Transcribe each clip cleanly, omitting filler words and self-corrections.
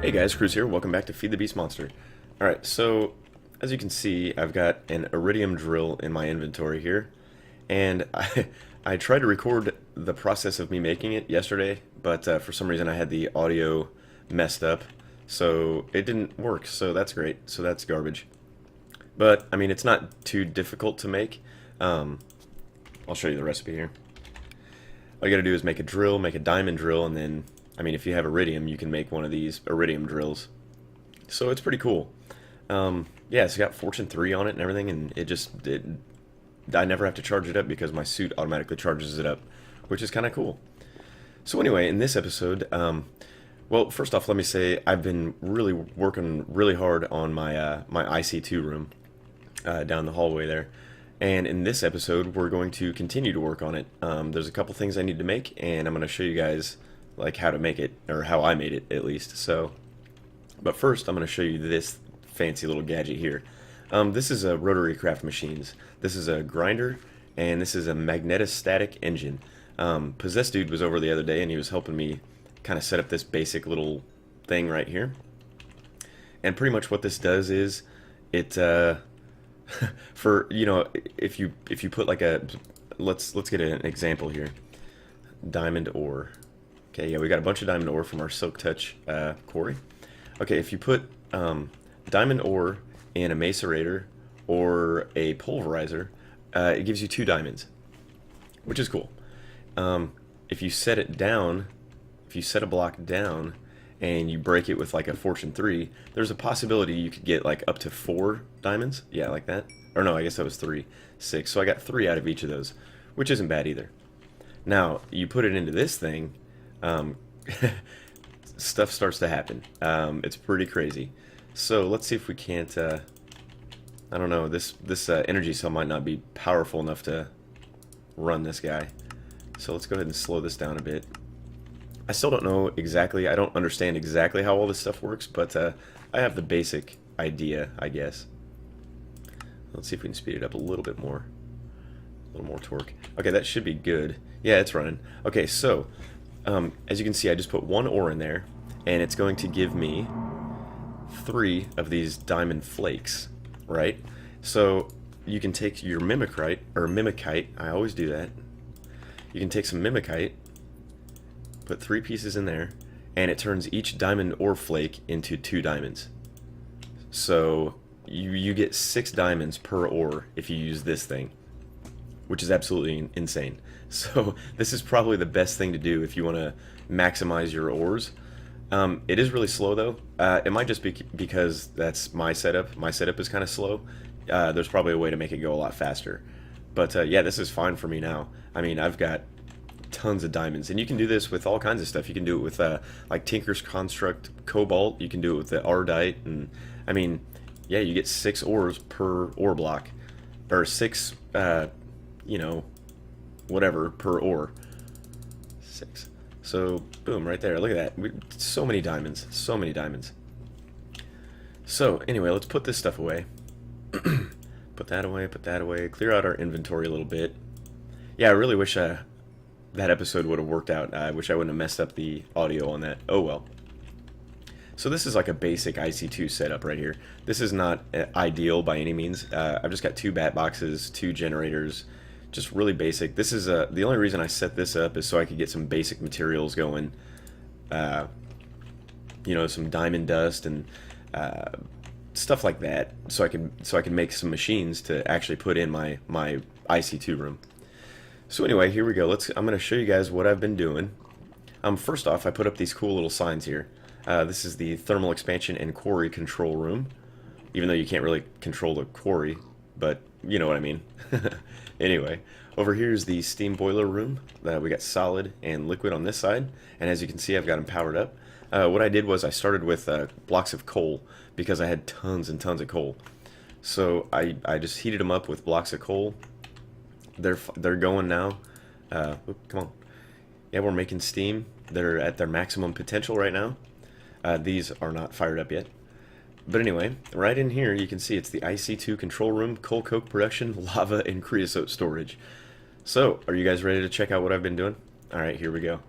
Hey guys, Cruz here. Welcome back to Feed the Beast Monster. Alright, so as you can see, I've got an iridium drill in my inventory here, and I tried to record the process of me making it yesterday, but for some reason I had the audio messed up, so it didn't work, so that's great. So that's garbage. But, I mean, it's not too difficult to make. I'll show you the recipe here. All you gotta do is make a drill, make a diamond drill, and then I mean, if you have iridium, you can make one of these iridium drills. So it's pretty cool. Yeah, it's got Fortune 3 on it and everything, and I never have to charge it up because my suit automatically charges it up, which is kind of cool. So anyway, in this episode, well, first off, let me say I've been really working really hard on my IC2 room down the hallway there. And in this episode, we're going to continue to work on it. There's a couple things I need to make, and I'm going to show you guys like how to make it, or how I made it at least. So, but first I'm going to show you this fancy little gadget here. This is a rotary craft machines. This is a grinder, and this is a magnetostatic engine. Possessed Dude was over the other day, and he was helping me kind of set up this basic little thing right here. And pretty much what this does is it for, you know, if you put like a let's get an example here. Diamond ore. Okay, yeah, we got a bunch of diamond ore from our Silk Touch quarry. Okay, if you put diamond ore in a macerator or a pulverizer, it gives you 2 diamonds, which is cool. If you set it down, if you set a block down and you break it with like a Fortune 3, there's a possibility you could get like up to 4 diamonds. Yeah, like that. Or no, I guess that was 3. 6. So I got 3 out of each of those, which isn't bad either. Now, you put it into this thing, stuff starts to happen. It's pretty crazy. So let's see if we can't, I don't know, this energy cell might not be powerful enough to run this guy. So let's go ahead and slow this down a bit. I still don't know exactly, I don't understand exactly how all this stuff works, but I have the basic idea, I guess. Let's see if we can speed it up a little bit more. A little more torque. Okay, that should be good. Yeah, it's running. Okay, so as you can see, I just put 1 ore in there, and it's going to give me 3 of these diamond flakes, right? So you can take your mimicite, I always do that. You can take some mimicite, put 3 pieces in there, and it turns each diamond ore flake into 2 diamonds. So you get 6 diamonds per ore if you use this thing, which is absolutely insane. So this is probably the best thing to do if you want to maximize your ores. It is really slow though. It might just be because that's my setup. My setup is kind of slow. There's probably a way to make it go a lot faster. But yeah, this is fine for me now. I mean, I've got tons of diamonds, and you can do this with all kinds of stuff. You can do it with like Tinker's Construct Cobalt. You can do it with the Ardite, and I mean, yeah, you get 6 ores per ore block, or 6, you know, whatever per ore. 6. So boom, right there. Look at that. So many diamonds. So many diamonds. So anyway, let's put this stuff away. Put that away. Put that away. Clear out our inventory a little bit. Yeah, I really wish that episode would have worked out. I wish I wouldn't have messed up the audio on that. Oh well. So this is like a basic IC2 setup right here. This is not ideal by any means. I've just got 2 bat boxes, 2 generators, just really basic. This is the only reason I set this up is so I could get some basic materials going. You know, some diamond dust and stuff like that, so I can make some machines to actually put in my IC2 room. So anyway, here we go. I'm going to show you guys what I've been doing. First off, I put up these cool little signs here. This is the thermal expansion and quarry control room, even though you can't really control the quarry, but you know what I mean. Anyway, over here is the steam boiler room. We got solid and liquid on this side, and as you can see, I've got them powered up. What I did was I started with blocks of coal because I had tons and tons of coal. So I just heated them up with blocks of coal. They're going now. Come on. Yeah, we're making steam. They're at their maximum potential right now. These are not fired up yet. But anyway, right in here you can see it's the IC2 control room, coal coke production, lava, and creosote storage. So, are you guys ready to check out what I've been doing? Alright, here we go.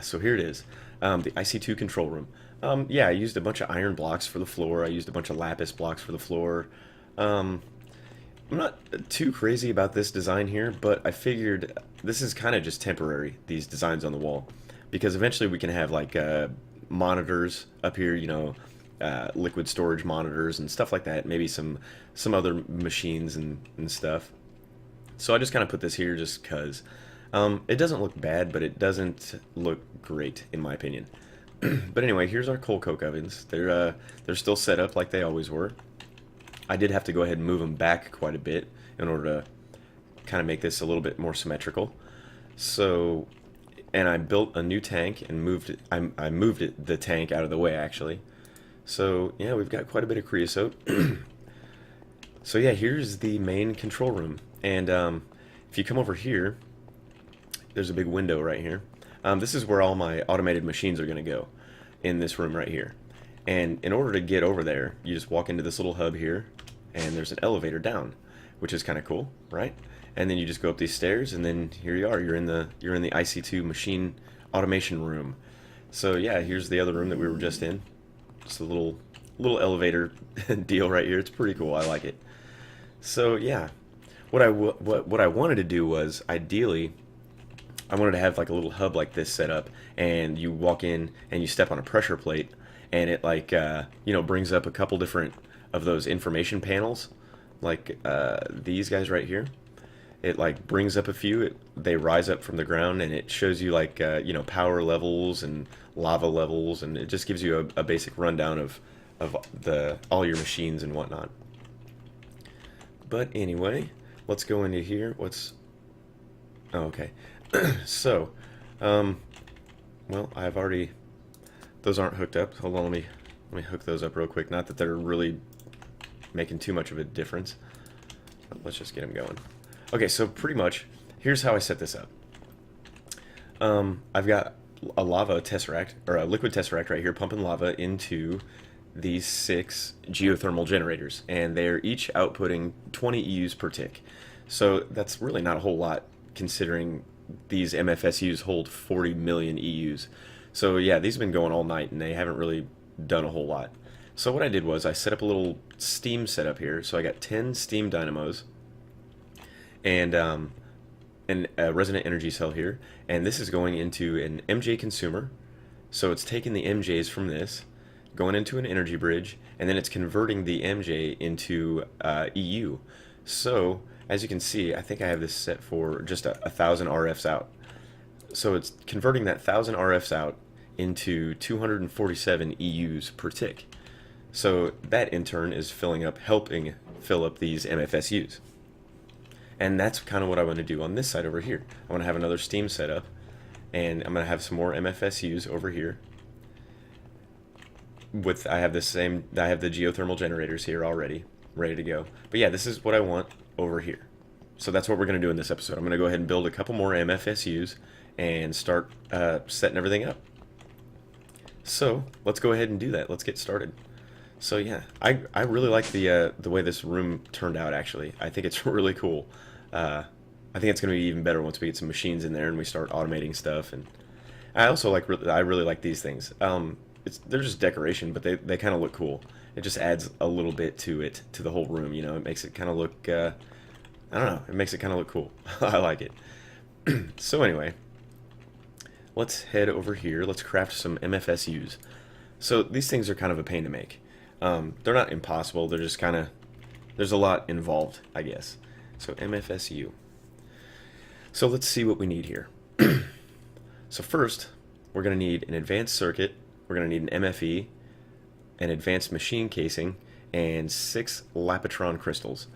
So here it is, the IC2 control room. Yeah, I used a bunch of iron blocks for the floor. I used a bunch of lapis blocks for the floor. Um, I'm not too crazy about this design here, but I figured this is kind of just temporary, these designs on the wall, because eventually we can have like monitors up here, liquid storage monitors and stuff like that, maybe some other machines and stuff. So I just kind of put this here just because it doesn't look bad, but it doesn't look great in my opinion. But anyway, here's our coal coke ovens. They're still set up like they always were. I did have to go ahead and move them back quite a bit in order to kind of make this a little bit more symmetrical. So, and I built a new tank and moved it. I moved the tank out of the way actually. So yeah, we've got quite a bit of creosote. So yeah, here's the main control room, and if you come over here, there's a big window right here. This is where all my automated machines are going to go, in this room right here. And in order to get over there, you just walk into this little hub here, and there's an elevator down, which is kind of cool, right? And then you just go up these stairs, and then here you are. You're in the IC2 machine automation room. So yeah, here's the other room that we were just in. Just a little elevator deal right here. It's pretty cool. I like it. So yeah, what I wanted to do was ideally I wanted to have like a little hub like this set up, and you walk in and you step on a pressure plate, and it like brings up a couple different of those information panels, like these guys right here. It like brings up a few. They rise up from the ground, and it shows you like power levels and lava levels, and it just gives you a basic rundown of all your machines and whatnot. But anyway, let's go into here. Oh, okay. So, well, I've already, those aren't hooked up. Hold on, let me hook those up real quick. Not that they're really making too much of a difference. But let's just get them going. Okay, so pretty much, here's how I set this up. I've got a lava tesseract, or a liquid tesseract right here, pumping lava into these 6 geothermal generators, and they're each outputting 20 EUs per tick. So that's really not a whole lot, considering these MFSUs hold 40 million EUs. So yeah, these have been going all night, and they haven't really done a whole lot. So what I did was I set up a little steam setup here. So I got 10 steam dynamos, and a resonant energy cell here, and this is going into an MJ consumer. So it's taking the MJs from this, going into an energy bridge, and then it's converting the MJ into EU. So as you can see, I think I have this set for just 1,000 RFs out. So it's converting that 1,000 RFs out into 247 EUs per tick. So that in turn is helping fill up these MFSUs. And that's kind of what I want to do on this side over here. I want to have another steam setup, and I'm going to have some more MFSUs over here. I have the geothermal generators here already, ready to go. But yeah, this is what I want over here. So that's what we're going to do in this episode. I'm going to go ahead and build a couple more MFSUs and start setting everything up. So let's go ahead and do that. Let's get started. So yeah, I really like the way this room turned out. Actually, I think it's really cool. I think it's going to be even better once we get some machines in there and we start automating stuff. And I also I really like these things. They're just decoration, but they kind of look cool. It just adds a little bit to the whole room. It makes it kind of look. I don't know. It makes it kind of look cool. I like it. So anyway, let's head over here. Let's craft some MFSUs. So these things are kind of a pain to make. They're not impossible. They're just kind of, there's a lot involved, I guess. So MFSU. So let's see what we need here. So first, we're going to need an advanced circuit. We're going to need an MFE, an advanced machine casing, and 6 Lapitron crystals.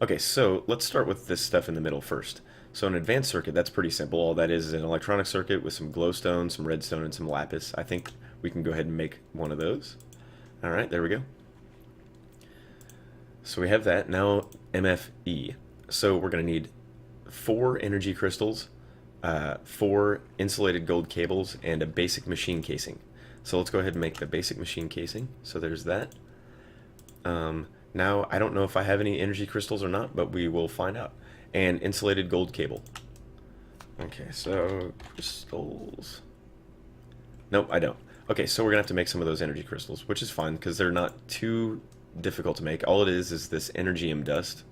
Okay, so let's start with this stuff in the middle first. So an advanced circuit, that's pretty simple. All that is an electronic circuit with some glowstone, some redstone, and some lapis. I think we can go ahead and make one of those. All right, there we go. So we have that. Now MFE. So we're going to need 4 energy crystals, 4 insulated gold cables, and a basic machine casing. So let's go ahead and make the basic machine casing. So there's that. Now, I don't know if I have any energy crystals or not, but we will find out. And insulated gold cable. Okay, so crystals. Nope, I don't. Okay, so we're gonna have to make some of those energy crystals, which is fine because they're not too difficult to make. All it is this energium dust,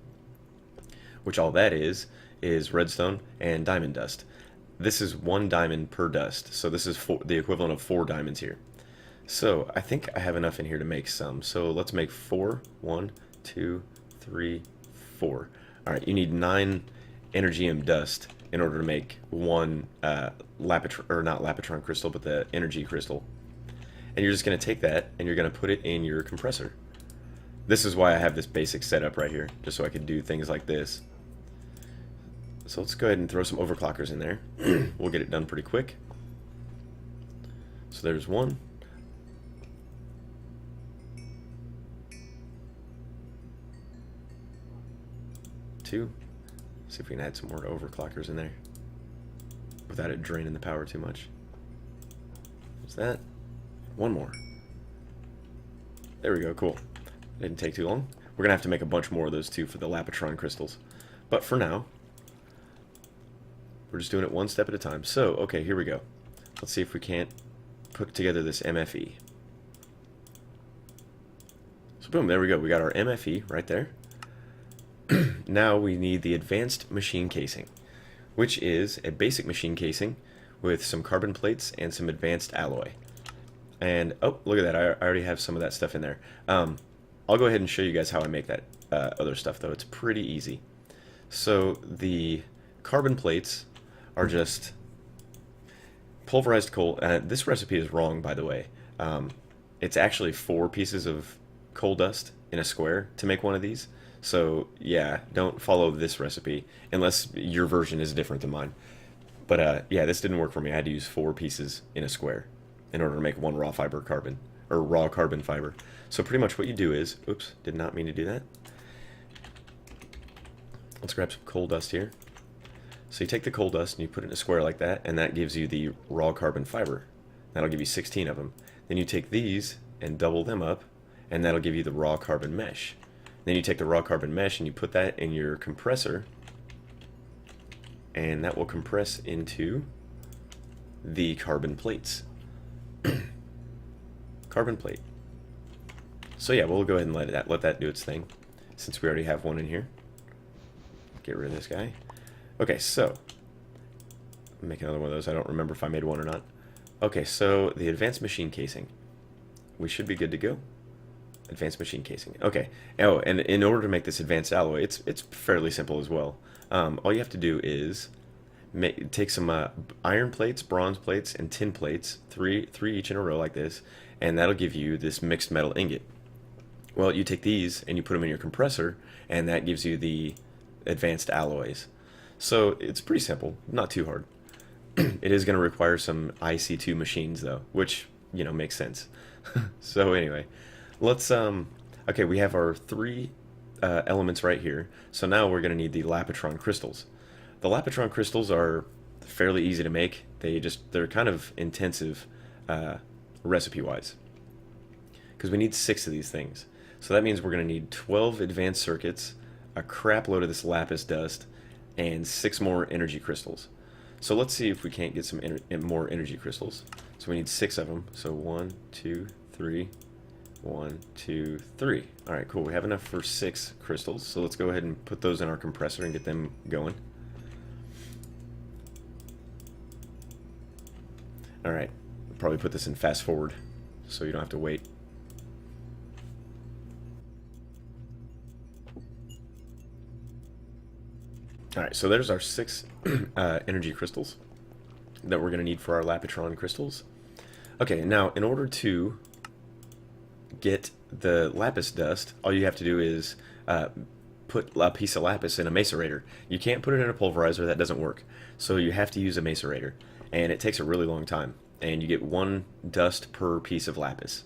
which all that is redstone and diamond dust. This is 1 diamond per dust, so this is the equivalent of 4 diamonds here. So I think I have enough in here to make some. So let's make 4. 1, 2, 3, 4. All right, you need 9 energium dust in order to make one not lapitron crystal, but the energy crystal. And you're just going to take that and you're going to put it in your compressor. This is why I have this basic setup right here, just so I could do things like this. So let's go ahead and throw some overclockers in there. We'll get it done pretty quick. So there's 1. Two. See if we can add some more overclockers in there without it draining the power too much. What's that? 1 more. There we go, cool. Didn't take too long. We're gonna have to make a bunch more of those too for the lapitron crystals. But for now, we're just doing it one step at a time. So, okay, here we go. Let's see if we can't put together this MFE. So boom, there we go. We got our MFE right there. Now we need the advanced machine casing, which is a basic machine casing with some carbon plates and some advanced alloy. And, oh, look at that. I already have some of that stuff in there. I'll go ahead and show you guys how I make that other stuff, though. It's pretty easy. So the carbon plates are just pulverized coal. This recipe is wrong, by the way. It's actually 4 pieces of coal dust in a square to make one of these. So yeah, don't follow this recipe unless your version is different than mine. But yeah, this didn't work for me. I had to use 4 pieces in a square in order to make one raw fiber carbon, or raw carbon fiber. So pretty much what you do is, oops, did not mean to do that. Let's grab some coal dust here. So you take the coal dust and you put it in a square like that, and that gives you the raw carbon fiber. That'll give you 16 of them. Then you take these and double them up, and that'll give you the raw carbon mesh. Then you take the raw carbon mesh and you put that in your compressor, and that will compress into the carbon plates. Carbon plate. So yeah, we'll go ahead and let that do its thing, since we already have one in here. Get rid of this guy. Okay, so make another one of those. I don't remember if I made one or not. Okay, so the advanced machine casing. We should be good to go. Advanced machine casing. Okay. Oh, and in order to make this advanced alloy, it's fairly simple as well. All you have to do is take some iron plates, bronze plates, and tin plates, three each in a row like this, and that'll give you this mixed metal ingot. Well, you take these and you put them in your compressor, and that gives you the advanced alloys. So it's pretty simple, not too hard. It is going to require some IC2 machines though, which, you know, makes sense. So anyway, let's okay, we have our 3 elements right here. So now we're going to need the lapitron crystals. The lapitron crystals are fairly easy to make. They're kind of intensive recipe wise, because we need 6 of these things. So that means we're going to need 12 advanced circuits, a crap load of this lapis dust, and 6 more energy crystals. So let's see if we can't get some more energy crystals. So we need 6 of them. So 1, 2, 3. 1, 2, 3. Alright, cool. We have enough for 6 crystals. So let's go ahead and put those in our compressor and get them going. Alright, probably put this in fast forward so you don't have to wait. Alright, so there's our 6 energy crystals that we're going to need for our lapitron crystals. Okay, now in order to get the lapis dust, all you have to do is put a piece of lapis in a macerator. You can't put it in a pulverizer, that doesn't work. So you have to use a macerator, and it takes a really long time, and you get 1 dust per piece of lapis.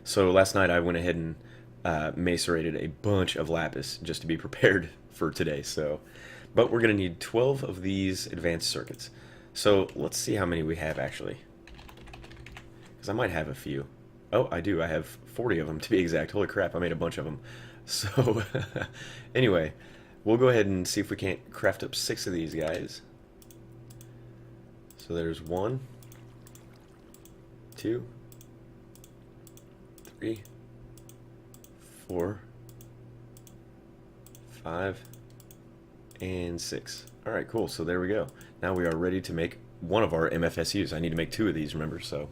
So last night I went ahead and macerated a bunch of lapis just to be prepared for today. But we're going to need 12 of these advanced circuits. So let's see how many we have actually, because I might have a few. Oh, I do. I have 40 of them to be exact. Holy crap, I made a bunch of them. So anyway, we'll go ahead and see if we can't craft up 6 of these guys. So there's 1, 2, 3, 4, 5, and 6. All right, cool. So there we go. Now we are ready to make one of our MFSUs. I need to make 2 of these, remember? So,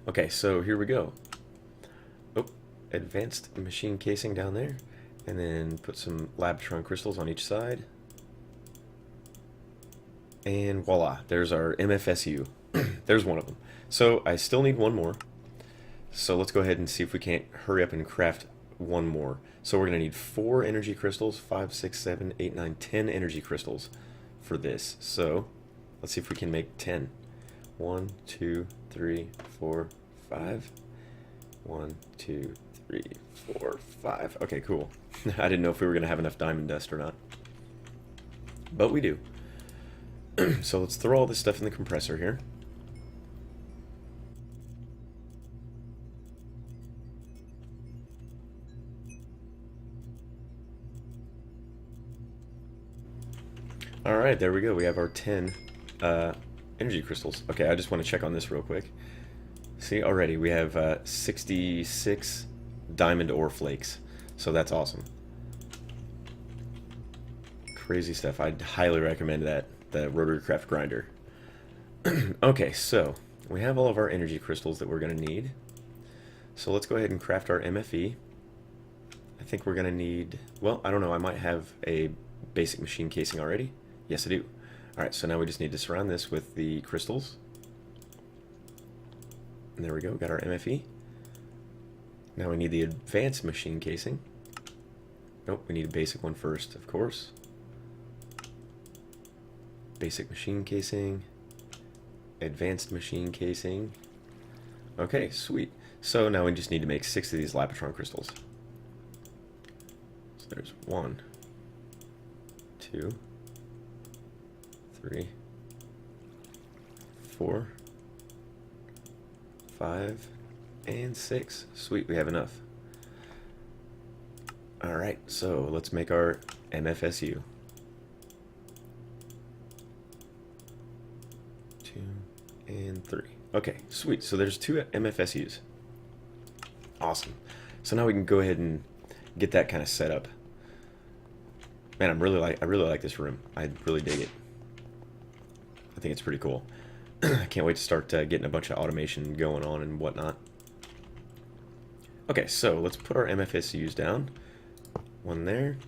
okay, so here we go. Oh, advanced machine casing down there, and then put some Labtron crystals on each side. And voila, there's our MFSU. There's one of them. So I still need one more. So let's go ahead and see if we can't hurry up and craft one more. So we're going to need 4 energy crystals, 5, 6, 7, 8, 9, 10 energy crystals for this. So let's see if we can make 10. 1, 2, 3, 4, 5. 1, 2, 3, 4, 5. Okay, cool. I didn't know if we were going to have enough diamond dust or not. But we do. So let's throw all this stuff in the compressor here. Alright, there we go. We have our 10 energy crystals. Okay, I just want to check on this real quick. See, already we have 66 diamond ore flakes. So that's awesome. Crazy stuff. I'd highly recommend that. The rotary craft grinder. Okay, so we have all of our energy crystals that we're going to need. So let's go ahead and craft our MFE. I think we're going to need, well, I don't know, I might have a basic machine casing already. Yes, I do. Alright, so now we just need to surround this with the crystals. And there we go, got our MFE. Now we need the advanced machine casing. Nope, we need a basic one first, of course. Basic machine casing, advanced machine casing. Okay, sweet. So now we just need to make 6 of these Labtron crystals. So there's 1, 2, 3, 4, 5, and 6. Sweet, we have enough. Alright, so let's make our MFSU. 2 and 3. Okay, sweet. So there's 2 MFSUs. Awesome. So now we can go ahead and get that kind of set up. Man, I really like this room. I really dig it. I think it's pretty cool. I can't wait to start getting a bunch of automation going on and whatnot. Okay, so let's put our MFSUs down. 1 there,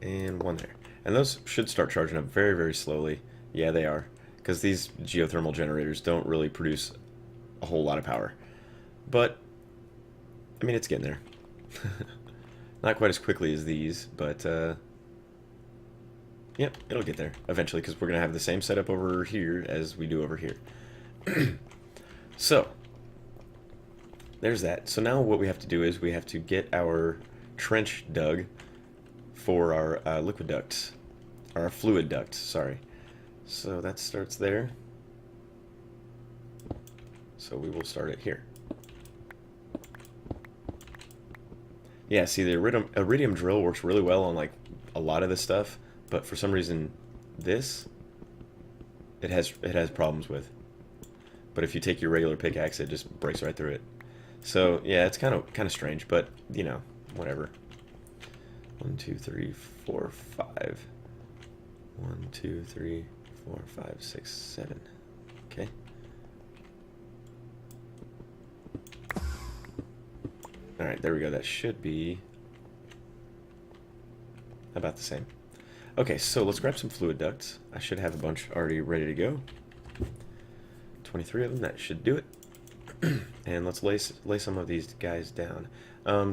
and 1 there. And those should start charging up very, very slowly. Yeah, they are. Because these geothermal generators don't really produce a whole lot of power. But, I mean, it's getting there. Not quite as quickly as these, but, yep, it'll get there eventually, because we're going to have the same setup over here as we do over here. So, there's that. So now what we have to do is we have to get our trench dug for our liquid ducts. Or our fluid ducts, sorry. So that starts there. So we will start it here. Yeah, see, the iridium drill works really well on like a lot of this stuff, but for some reason this it has problems with. But if you take your regular pickaxe, it just breaks right through it. So yeah, it's kind of strange, but you know, whatever. 1, 2, 3, 4, 5. 1, 2, 3, 4, 5, 6, 7. Okay. Alright, there we go. That should be about the same. Okay, so let's grab some fluid ducts. I should have a bunch already ready to go. 23 of them, that should do it. And let's lay some of these guys down.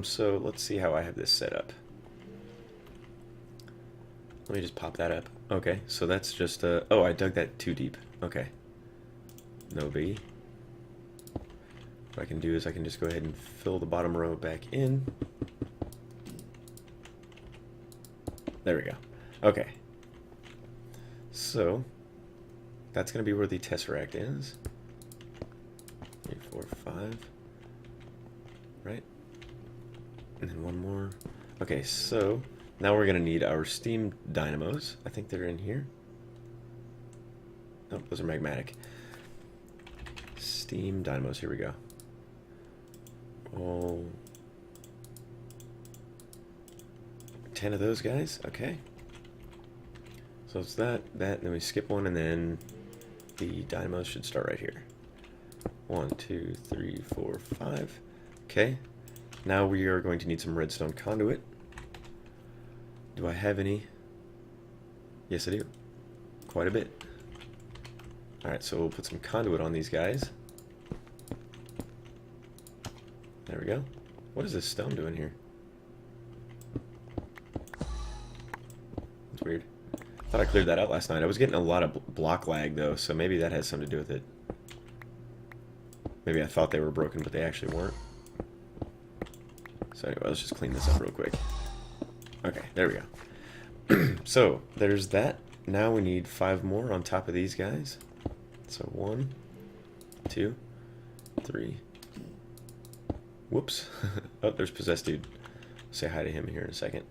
So let's see how I have this set up. Let me just pop that up. Okay, so that's just oh, I dug that too deep. Okay. No biggie. What I can do is I can just go ahead and fill the bottom row back in. There we go. Okay. So that's going to be where the tesseract is. 3, 4, 5. Right? And then 1 more. Okay, so now we're going to need our steam dynamos. I think they're in here. Oh, those are magmatic. Steam dynamos, here we go. Oh, 10 of those guys, okay. So it's that, then we skip one, and then the dynamos should start right here. 1, 2, 3, 4, 5. Okay. Now we are going to need some redstone conduit. Do I have any? Yes, I do. Quite a bit. Alright, so we'll put some conduit on these guys. There we go. What is this stone doing here? That's weird. Thought I cleared that out last night. I was getting a lot of block lag though, so maybe that has something to do with it. Maybe I thought they were broken, but they actually weren't. So anyway, let's just clean this up real quick. Okay, there we go. So, there's that. Now we need 5 more on top of these guys. So 1, 2, 3. Whoops. Oh, there's Possessed Dude. Say hi to him here in a second.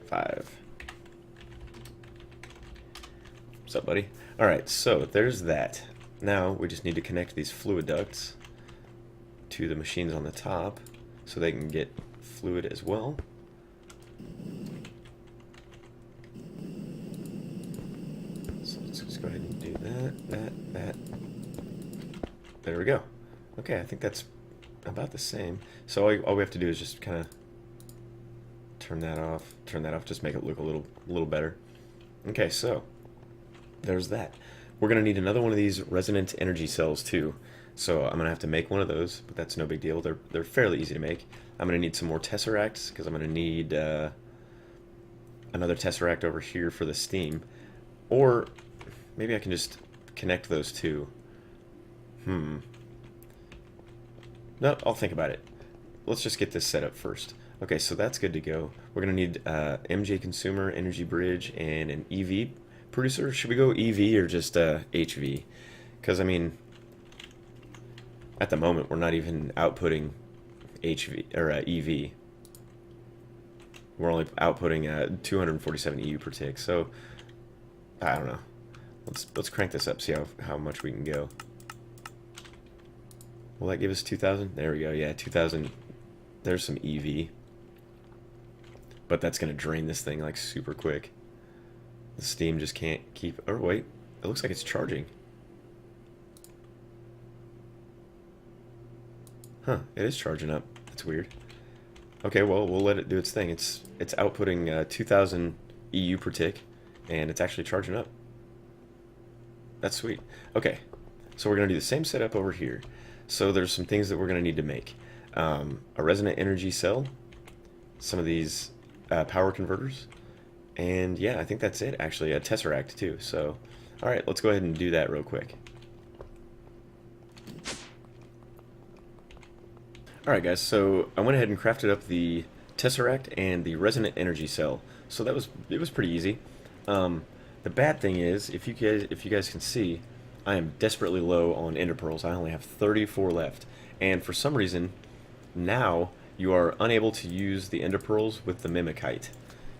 Five. What's up, buddy? Alright, so there's that. Now we just need to connect these fluid ducts to the machines on the top so they can get fluid as well. So let's just go ahead and do that. There we go. Okay, I think that's about the same. So all we have to do is just kind of turn that off, just make it look a little better. Okay, so there's that. We're going to need another one of these resonant energy cells too. So I'm going to have to make one of those, but that's no big deal. They're fairly easy to make. I'm going to need some more tesseracts because I'm going to need another tesseract over here for the steam. Or maybe I can just connect those two. No, I'll think about it. Let's just get this set up first. Okay, so that's good to go. We're going to need MJ consumer, energy bridge, and an EV producer. Should we go EV or just HV? Because, I mean, at the moment, we're not even outputting HV or EV. We're only outputting 247 EU per tick. So, I don't know. Let's crank this up, see how much we can go. Will that give us 2,000? There we go. Yeah, 2,000. There's some EV. But that's going to drain this thing like super quick. The steam just can't keep... Oh, wait. It looks like it's charging. Huh. It is charging up. That's weird. Okay, well, we'll let it do its thing. It's outputting 2,000 EU per tick, and it's actually charging up. That's sweet. Okay. So we're going to do the same setup over here. So there's some things that we're going to need to make. A resonant energy cell, some of these power converters, and yeah, I think that's it actually. A tesseract too. So alright, let's go ahead and do that real quick. Alright guys, so I went ahead and crafted up the tesseract and the resonant energy cell. So it was pretty easy. The bad thing is, if you guys can see, I am desperately low on ender pearls. I only have 34 left, and for some reason now you are unable to use the ender pearls with the mimikite.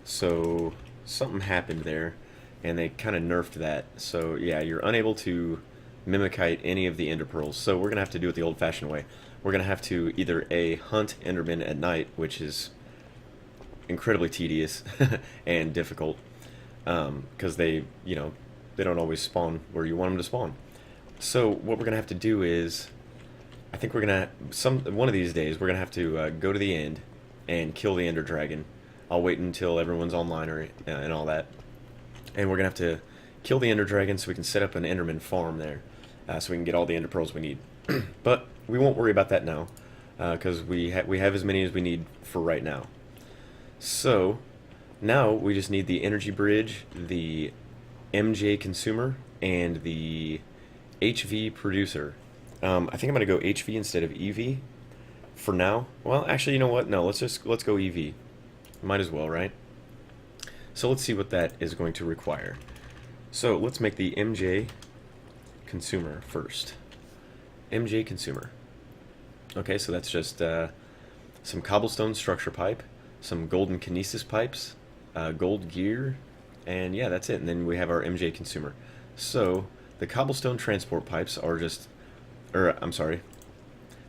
So something happened there, and they kind of nerfed that. So yeah, you're unable to mimikite any of the ender pearls. So we're gonna have to do it the old-fashioned way. We're gonna have to either hunt endermen at night, which is incredibly tedious and difficult, because they don't always spawn where you want them to spawn. So what we're gonna have to do is, I think we're gonna one of these days we're gonna have to go to the end and kill the ender dragon. I'll wait until everyone's online and all that, and we're gonna have to kill the ender dragon so we can set up an enderman farm there, so we can get all the ender pearls we need. But we won't worry about that now, because we have as many as we need for right now. So now we just need the energy bridge, the MJ consumer, and the HV producer. I think I'm gonna go HV instead of EV for now. Well, actually, you know what? No, let's go EV. Might as well, right? So let's see what that is going to require. So let's make the MJ consumer first. MJ consumer. Okay, so that's just some cobblestone structure pipe, some golden kinesis pipes, gold gear, And yeah, that's it. And then we have our MJ consumer. So the cobblestone transport pipes are just, or I'm sorry,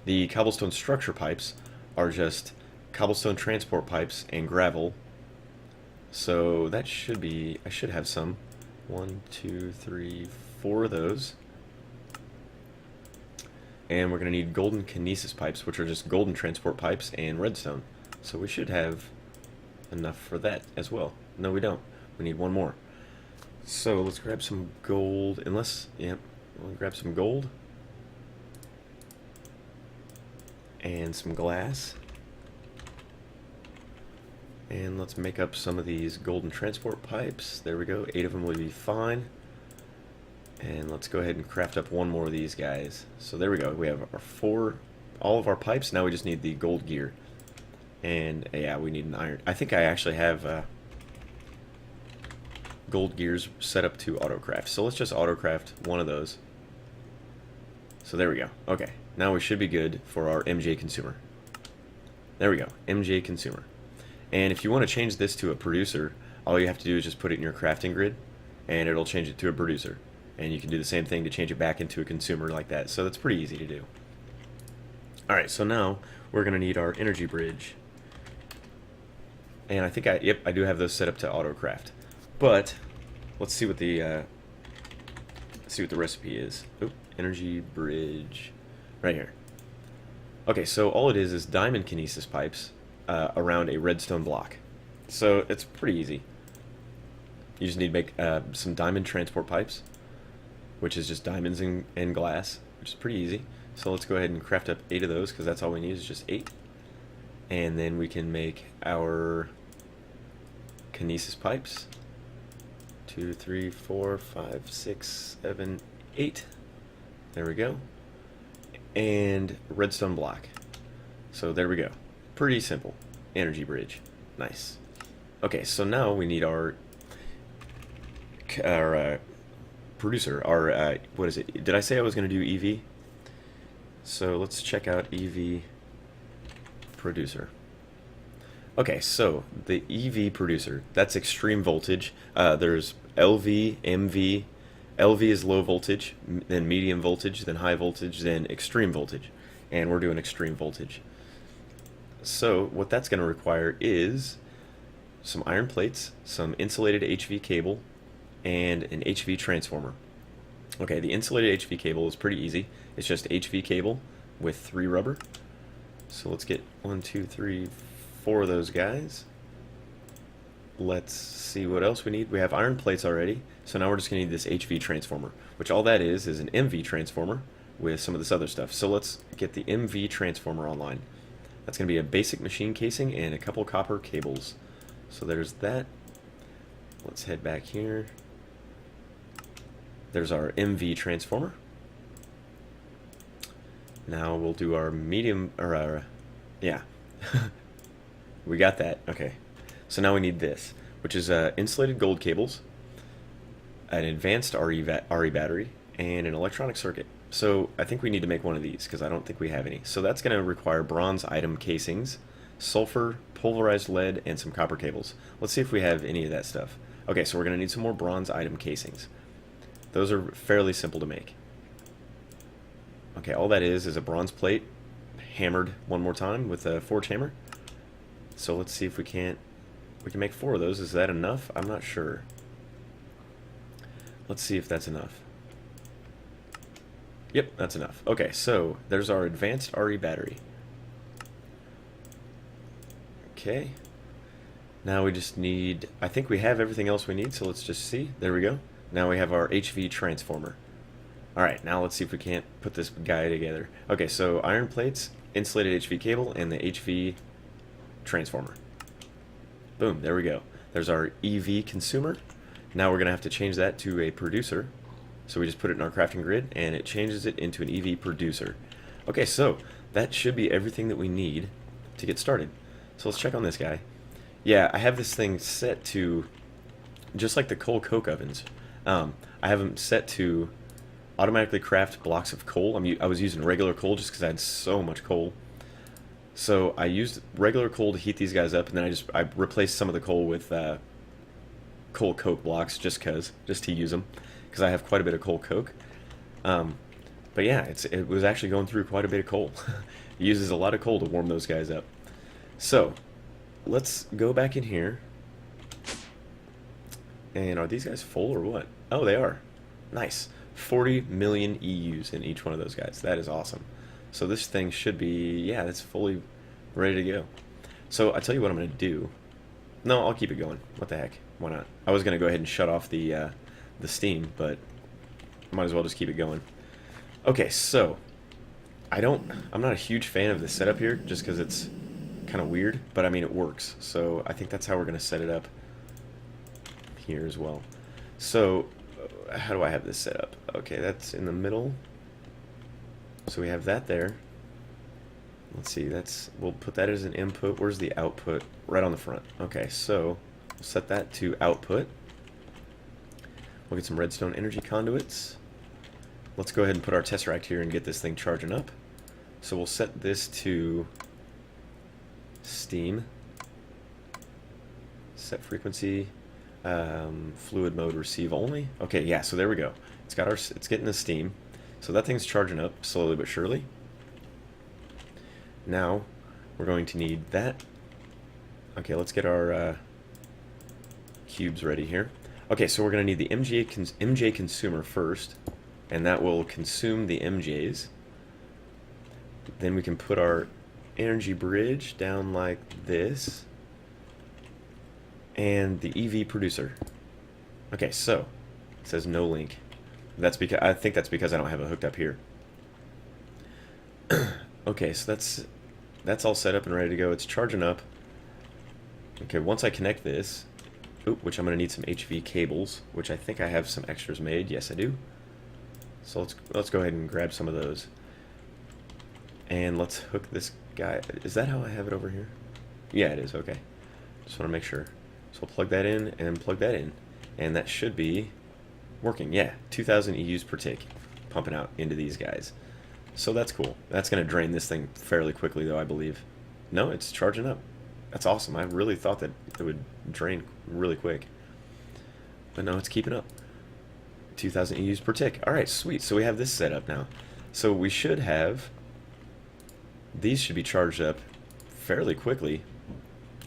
the cobblestone structure pipes are just cobblestone transport pipes and gravel. So that should be, I should have some. 1, 2, 3, 4 of those. And we're going to need golden kinesis pipes, which are just golden transport pipes and redstone. So we should have enough for that as well. No, we don't. We need one more. So let's grab some gold. Unless, yep, we'll grab some gold. And some glass. And let's make up some of these golden transport pipes. There we go. 8 of them will be fine. And let's go ahead and craft up one more of these guys. So there we go. We have our all of our pipes. Now we just need the gold gear. And yeah, we need an iron. I think I actually have gold gears set up to autocraft. So let's just autocraft one of those. So there we go. Okay, now we should be good for our MJ consumer. There we go, MJ consumer. And if you want to change this to a producer, all you have to do is just put it in your crafting grid, and it'll change it to a producer. And you can do the same thing to change it back into a consumer like that. So that's pretty easy to do. Alright, so now we're going to need our energy bridge. And I think I do have those set up to autocraft. But let's see what the recipe is. Oop, energy bridge right here. Okay, so all it is diamond kinesis pipes around a redstone block. So it's pretty easy. You just need to make some diamond transport pipes, which is just diamonds and glass, which is pretty easy. So let's go ahead and craft up 8 of those, because that's all we need is just 8. And then we can make our kinesis pipes. 2, 3, 4, 5, 6, 7, 8. There we go. And redstone block. So there we go. Pretty simple. Energy bridge. Nice. Okay, so now we need our producer. Our what is it? Did I say I was going to do EV? So let's check out EV producer. Okay, so the EV producer, that's extreme voltage. There's LV, MV. LV is low voltage, then medium voltage, then high voltage, then extreme voltage. And we're doing extreme voltage. So what that's going to require is some iron plates, some insulated HV cable, and an HV transformer. Okay, the insulated HV cable is pretty easy. It's just HV cable with 3 rubber. So let's get 1, 2, 3, 4 of those guys. Let's see what else we need. We have iron plates already, so now we're just going to need this HV transformer, which all that is an MV transformer with some of this other stuff. So let's get the MV transformer online. That's going to be a basic machine casing and a couple copper cables. So there's that. Let's head back here. There's our MV transformer. Now we'll do our medium, or our, yeah. We got that. Okay. So now we need this, which is insulated gold cables, an advanced RE battery, and an electronic circuit. So I think we need to make one of these, because I don't think we have any. So that's going to require bronze item casings, sulfur, pulverized lead, and some copper cables. Let's see if we have any of that stuff. Okay, so we're going to need some more bronze item casings. Those are fairly simple to make. Okay, all that is a bronze plate hammered one more time with a forge hammer. So let's see if we can make 4 of those. Is that enough? I'm not sure. Let's see if that's enough. Yep, that's enough. Okay, so there's our advanced RE battery. Okay. Now we just need, I think we have everything else we need, so let's just see. There we go. Now we have our HV transformer. Alright, now let's see if we can't put this guy together. Okay, so iron plates, insulated HV cable, and the HV transformer. Boom, there we go. There's our EV consumer. Now we're going to have to change that to a producer. So we just put it in our crafting grid, and it changes it into an EV producer. Okay, so that should be everything that we need to get started. So let's check on this guy. Yeah, I have this thing set to, just like the coal coke ovens, I have them set to automatically craft blocks of coal. I was using regular coal just because I had so much coal. So I used regular coal to heat these guys up, and then I replaced some of the coal with coal coke blocks just to use them, because I have quite a bit of coal coke. But yeah, it was actually going through quite a bit of coal. It uses a lot of coal to warm those guys up. So let's go back in here. And are these guys full or what? Oh, they are. Nice. 40 million EUs in each one of those guys. That is awesome. So this thing should be, yeah, it's fully ready to go. So I tell you what I'm going to do. No, I'll keep it going. What the heck? Why not? I was going to go ahead and shut off the steam, but might as well just keep it going. Okay, so I'm not a huge fan of the setup here, just because it's kind of weird, but I mean it works. So I think that's how we're going to set it up here as well. So how do I have this set up? Okay, that's in the middle. So we have that there. Let's see, we'll put that as an input. Where's the output? Right on the front. Okay, so we'll set that to output. We'll get some redstone energy conduits. Let's go ahead and put our tesseract here and get this thing charging up. So we'll set this to steam. Set frequency. Fluid mode receive only. Okay, yeah, so there we go. It's getting the steam. So that thing's charging up slowly but surely. Now we're going to need that. Okay, let's get our cubes ready here. Okay, so we're going to need the MJ consumer first, and that will consume the MJs. Then we can put our energy bridge down like this, and the EV producer. Okay, so it says no link. I think that's because I don't have it hooked up here. Okay, so that's all set up and ready to go. It's charging up. Okay, once I connect this, which I'm going to need some HV cables, which I think I have some extras made. Yes, I do. So let's go ahead and grab some of those. And let's hook this guy. Is that how I have it over here? Yeah, it is. Okay. Just want to make sure. So we'll plug that in and plug that in. And that should be working. Yeah, 2,000 EUs per tick pumping out into these guys. So that's cool. That's going to drain this thing fairly quickly, though, I believe. No, it's charging up. That's awesome. I really thought that it would drain really quick. But no, it's keeping up. 2,000 EUs per tick. All right, sweet. So we have this set up now. So we should have... These should be charged up fairly quickly.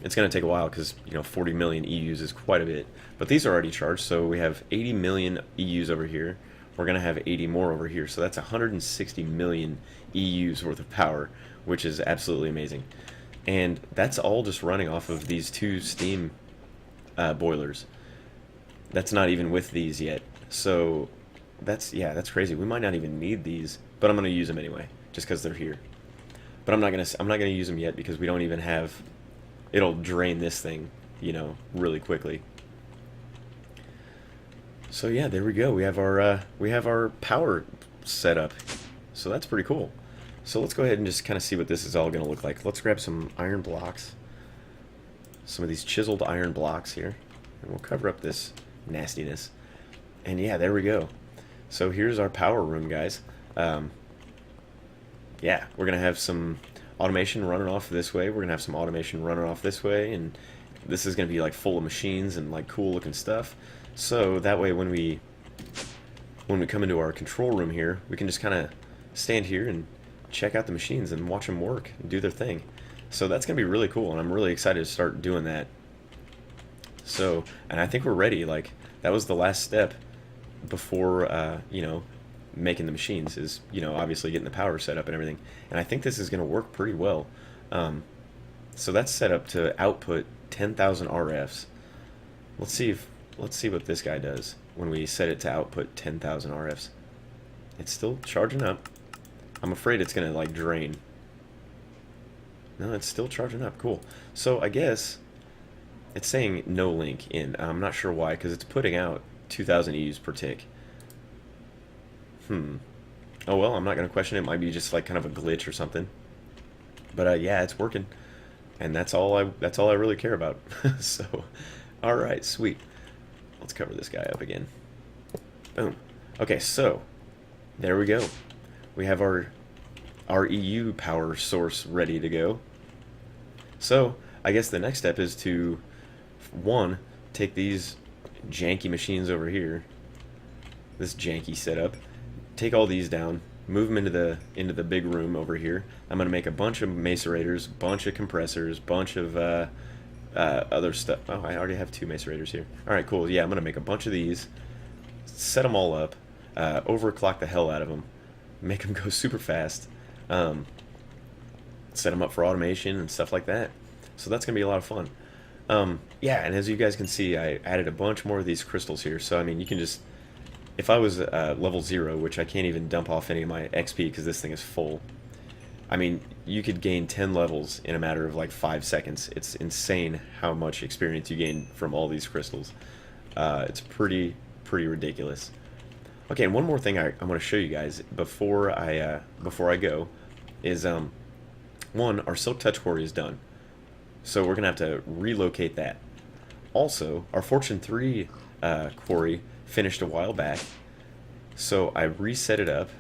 It's going to take a while because, 40 million EUs is quite a bit. But these are already charged, so we have 80 million EUs over here. We're going to have 80 more over here, so that's 160 million EUs worth of power, which is absolutely amazing. And that's all just running off of these two steam boilers. That's not even with these yet. So that's crazy. We might not even need these, but I'm going to use them anyway, just because they're here. But I'm not gonna use them yet because we don't even have. It'll drain this thing, really quickly. So yeah, there we go. We have our power set up. So that's pretty cool. So let's go ahead and just kind of see what this is all gonna look like. Let's grab some iron blocks, some of these chiseled iron blocks here, and we'll cover up this nastiness. And yeah, there we go. So here's our power room, guys. Yeah, we're going to have some automation running off this way. We're going to have some automation running off this way. And this is going to be like full of machines and like cool looking stuff. So that way when we come into our control room here, we can just kind of stand here and check out the machines and watch them work and do their thing. So that's going to be really cool. And I'm really excited to start doing that. So, and I think we're ready. Like, that was the last step before, making the machines is, obviously getting the power set up and everything. And I think this is going to work pretty well. So that's set up to output 10,000 RFs. Let's see what this guy does when we set it to output 10,000 RFs. It's still charging up. I'm afraid it's going to like drain. No, it's still charging up. Cool. So I guess it's saying no link in. I'm not sure why, because it's putting out 2,000 EUs per tick. Oh well, I'm not going to question it. It might be just like kind of a glitch or something. But yeah, it's working. And that's all I really care about. So, all right, sweet. Let's cover this guy up again. Boom. Okay, so there we go. We have our EU power source ready to go. So, I guess the next step is to, one, take these janky machines over here. This janky setup. Take all these down, move them into the big room over here. I'm gonna make a bunch of macerators, bunch of compressors, bunch of other stuff. Oh, I already have 2 macerators here. All right, cool. Yeah, I'm gonna make a bunch of these, set them all up, overclock the hell out of them, make them go super fast, set them up for automation and stuff like that. So that's gonna be a lot of fun. Yeah, and as you guys can see, I added a bunch more of these crystals here. So I mean, you can just, if I was level 0, which I can't even dump off any of my XP because this thing is full, I mean, you could gain 10 levels in a matter of like 5 seconds. It's insane how much experience you gain from all these crystals. It's pretty ridiculous. Okay, and one more thing I'm going to show you guys before I go is one, our Silk Touch quarry is done, so we're gonna have to relocate that. Also, our Fortune 3 quarry finished a while back, so I reset it up,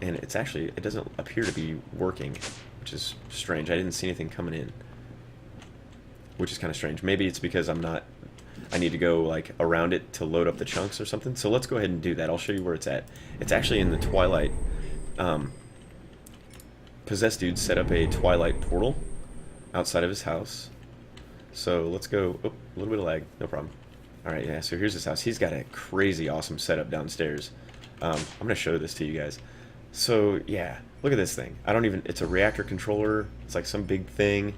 and it doesn't appear to be working, which is strange. I didn't see anything coming in, which is kind of strange. Maybe it's because I need to go like around it to load up the chunks or something. So let's go ahead and do that. I'll show you where it's at. It's actually in the Twilight. Possessed Dude set up a Twilight portal outside of his house. So let's go. Oh, a little bit of lag, no problem. Alright, yeah, so here's his house. He's got a crazy awesome setup downstairs. I'm going to show this to you guys. So, yeah, look at this thing. It's a reactor controller. It's like some big thing.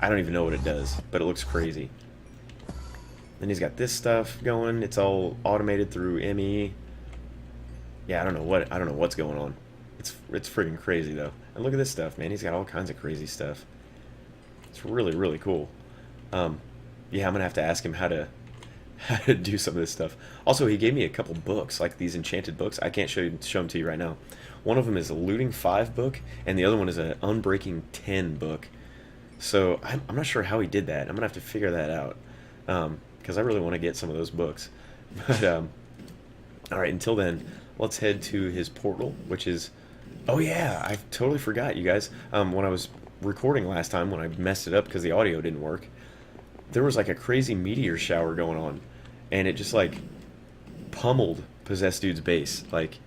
I don't even know what it does, but it looks crazy. Then he's got this stuff going. It's all automated through ME. Yeah, I don't know what's going on. It's freaking crazy, though. And look at this stuff, man. He's got all kinds of crazy stuff. It's really cool. Yeah, I'm going to have to ask him how to do some of this stuff. Also, he gave me a couple books, like these enchanted books. I can't show them to you right now. One of them is a Looting 5 book, and the other one is an Unbreaking 10 book. So I'm not sure how he did that. I'm gonna have to figure that out, because I really want to get some of those books. But all right, until then, let's head to his portal, which is, oh yeah, I totally forgot, you guys. When I was recording last time, when I messed it up because the audio didn't work, there was like a crazy meteor shower going on, and it just like pummeled Possessed Dude's base, like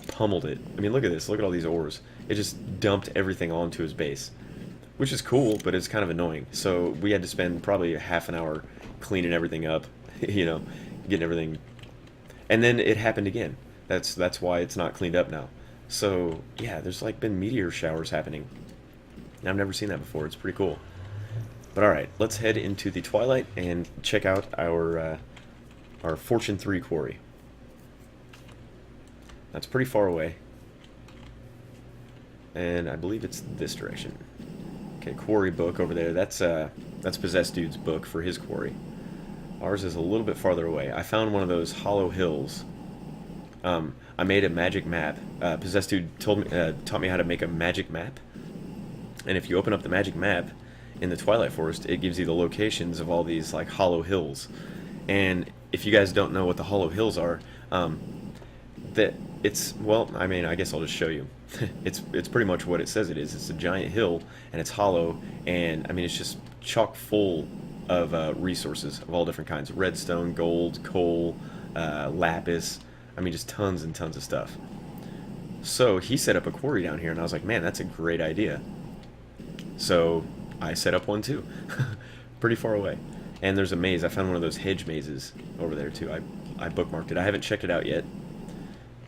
pummeled it. I mean, look at this, look at all these ores. It just dumped everything onto his base, which is cool, but it's kind of annoying. So we had to spend probably a half an hour cleaning everything up, you know, getting everything, and then it happened again. That's why it's not cleaned up now. So yeah, there's like been meteor showers happening. I've never seen that before. It's pretty cool. But alright, let's head into the Twilight and check out our Fortune 3 quarry. That's pretty far away. And I believe it's this direction. Okay, quarry book over there. That's Possessed Dude's book for his quarry. Ours is a little bit farther away. I found one of those hollow hills. I made a magic map. Possessed Dude taught me how to make a magic map. And if you open up the magic map in the Twilight Forest, it gives you the locations of all these like hollow hills. And if you guys don't know what the hollow hills are, well, I mean, I guess I'll just show you. It's pretty much what it says it is. It's a giant hill, and it's hollow, and I mean, it's just chock full of resources of all different kinds: redstone, gold, coal, lapis. I mean, just tons and tons of stuff. So he set up a quarry down here, and I was like, man, that's a great idea. So I set up one too, pretty far away. And there's a maze. I found one of those hedge mazes over there too. I bookmarked it. I haven't checked it out yet.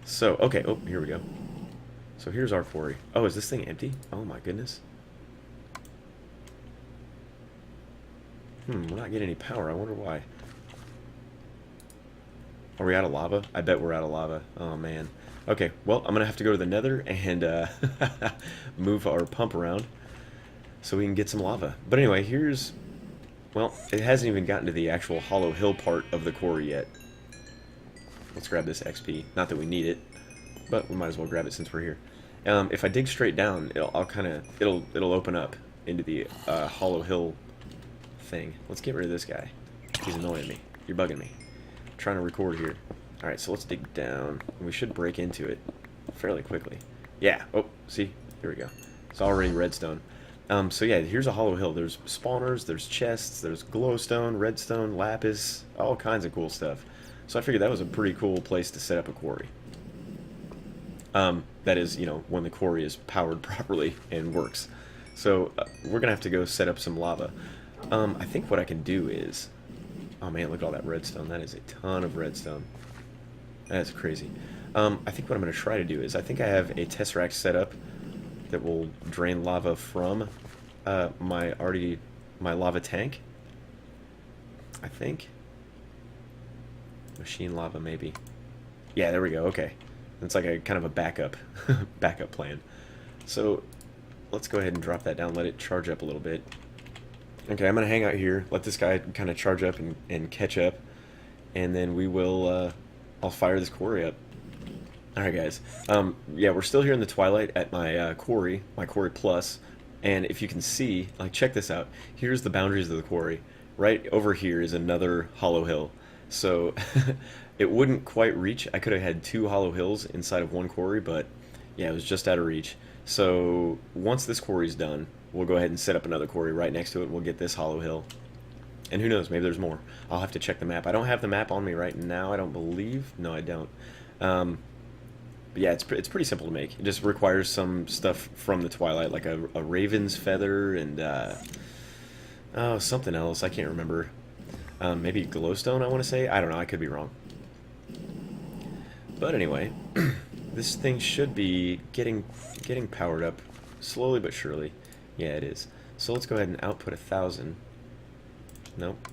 So, okay, oh, here we go. So here's our quarry. Oh, is this thing empty? Oh my goodness. We're not getting any power. I wonder why. Are we out of lava? I bet we're out of lava. Oh man. Okay, well, I'm gonna have to go to the nether and move our pump around so we can get some lava. But anyway, here's, well, it hasn't even gotten to the actual hollow hill part of the quarry yet. Let's grab this XP. Not that we need it, but we might as well grab it since we're here. If I dig straight down, it'll open up into the hollow hill thing. Let's get rid of this guy. He's annoying me. You're bugging me. I'm trying to record here. All right, so let's dig down. We should break into it fairly quickly. Yeah. Oh, see, here we go. It's already redstone. So yeah, here's a hollow hill. There's spawners, there's chests, there's glowstone, redstone, lapis, all kinds of cool stuff. So I figured that was a pretty cool place to set up a quarry. That is, you know, when the quarry is powered properly and works. So we're gonna have to go set up some lava. I think what I can do is, oh man, look at all that redstone. That is a ton of redstone. That's crazy. I think what I'm gonna try to do is, I think I have a tesseract set up that will drain lava from my lava tank. I think. Machine lava, maybe. Yeah, there we go. Okay. It's like a kind of a backup plan. So let's go ahead and drop that down, let it charge up a little bit. Okay, I'm gonna hang out here, let this guy kind of charge up and catch up, and then we will I'll fire this quarry up. Alright guys, yeah, we're still here in the twilight at my quarry plus, and if you can see, like, check this out. Here's the boundaries of the quarry. Right over here is another hollow hill. So it wouldn't quite reach. I could have had two hollow hills inside of one quarry, but yeah, it was just out of reach. So once this quarry's done, we'll go ahead and set up another quarry right next to it. We'll get this hollow hill. And who knows, maybe there's more. I'll have to check the map. I don't have the map on me right now, I don't believe. No, I don't. But yeah, it's pretty simple to make. It just requires some stuff from the twilight, like a raven's feather and oh, something else. I can't remember. Maybe glowstone, I want to say. I don't know. I could be wrong. But anyway, this thing should be getting powered up slowly but surely. Yeah, it is. So let's go ahead and output 1,000. Nope.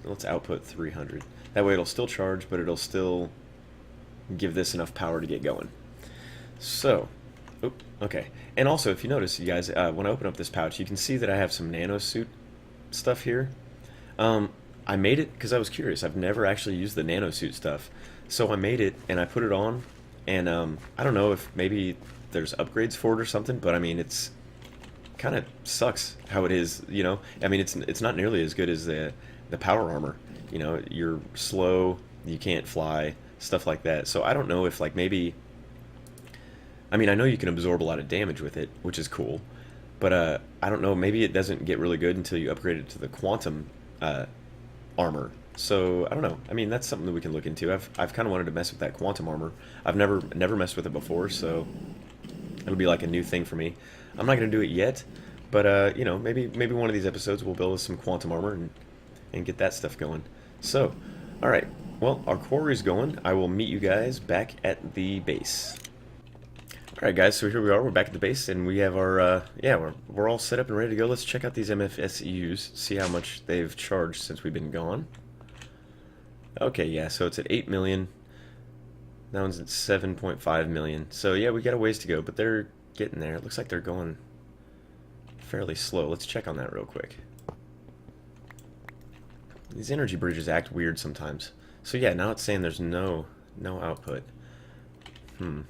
Let's output 300. That way it'll still charge, but it'll still give this enough power to get going. So, okay. And also, if you notice, you guys, when I open up this pouch, you can see that I have some nanosuit stuff here. I made it because I was curious. I've never actually used the nanosuit stuff. So I made it, and I put it on, and I don't know if maybe there's upgrades for it or something, but I mean, it's kind of sucks how it is, you know? I mean, it's not nearly as good as the power armor. You know, you're slow, you can't fly, stuff like that. So I don't know if, like, maybe... I mean, I know you can absorb a lot of damage with it, which is cool. But I don't know, maybe it doesn't get really good until you upgrade it to the quantum armor. So, I don't know. I mean, that's something that we can look into. I've kind of wanted to mess with that quantum armor. I've never messed with it before, so it'll be like a new thing for me. I'm not going to do it yet, but, you know, maybe one of these episodes we'll build some quantum armor and get that stuff going. So, alright. Well, our quarry's going. I will meet you guys back at the base. Alright guys, so here we are, we're back at the base, and we have our, yeah, we're all set up and ready to go. Let's check out these MFSUs, see how much they've charged since we've been gone. Okay, yeah, so it's at 8 million. That one's at 7.5 million. So yeah, we got a ways to go, but they're getting there. It looks like they're going fairly slow. Let's check on that real quick. These energy bridges act weird sometimes. So yeah, now it's saying there's no output. I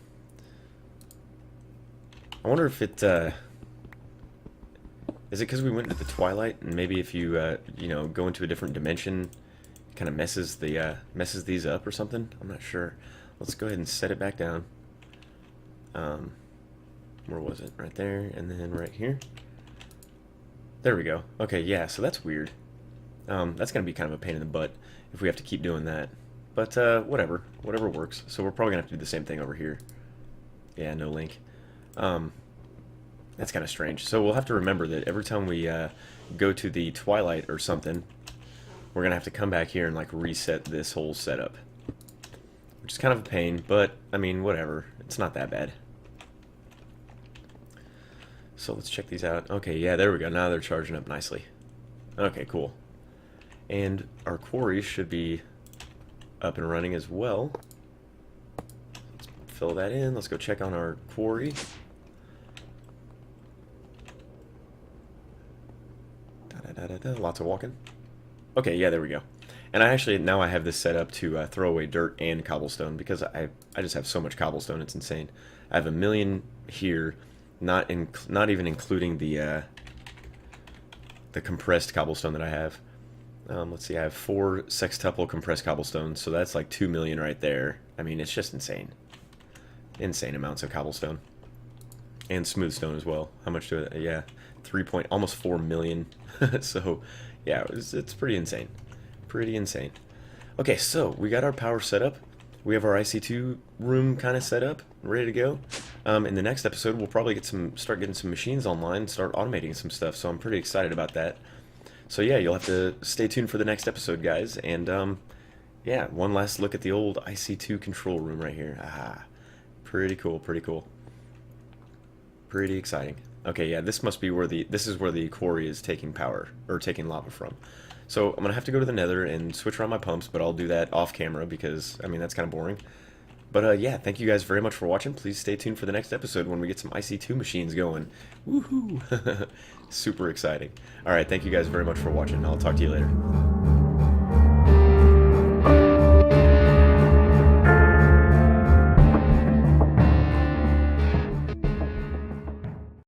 wonder if it, is it because we went into the twilight, and maybe if you, you know, go into a different dimension, it kind of messes these up or something? I'm not sure. Let's go ahead and set it back down. Where was it? Right there, and then right here. There we go. Okay, yeah, so that's weird. That's going to be kind of a pain in the butt if we have to keep doing that. But, whatever works. So we're probably going to have to do the same thing over here. Yeah, no link. That's kind of strange. So we'll have to remember that every time we go to the twilight or something, we're going to have to come back here and, like, reset this whole setup. Which is kind of a pain, but, I mean, whatever. It's not that bad. So let's check these out. Okay, yeah, there we go. Now they're charging up nicely. Okay, cool. And our quarry should be up and running as well. Let's fill that in. Let's go check on our quarry. Lots of walking. Okay, yeah, there we go. And now I have this set up to throw away dirt and cobblestone, because I just have so much cobblestone, it's insane. I have 1 million here, not even including the compressed cobblestone that I have. Let's see, I have 4 sextuple compressed cobblestone, so that's like 2 million right there. I mean, it's just insane. Insane amounts of cobblestone. And smooth stone as well. How much do it? Yeah, almost 4 million. So, yeah, it's pretty insane. Pretty insane. Okay, so we got our power set up. We have our IC2 room kind of set up, ready to go. In the next episode, we'll probably start getting some machines online, start automating some stuff. So I'm pretty excited about that. So yeah, you'll have to stay tuned for the next episode, guys. And yeah, one last look at the old IC2 control room right here. Ah, pretty cool, pretty cool. Pretty exciting. Okay, yeah, this is where the quarry is taking power, or taking lava from. So I'm gonna have to go to the nether and switch around my pumps, but I'll do that off camera because, I mean, that's kind of boring. But yeah, thank you guys very much for watching. Please stay tuned for the next episode when we get some IC2 machines going. Woohoo! Super exciting. Alright, thank you guys very much for watching. I'll talk to you later.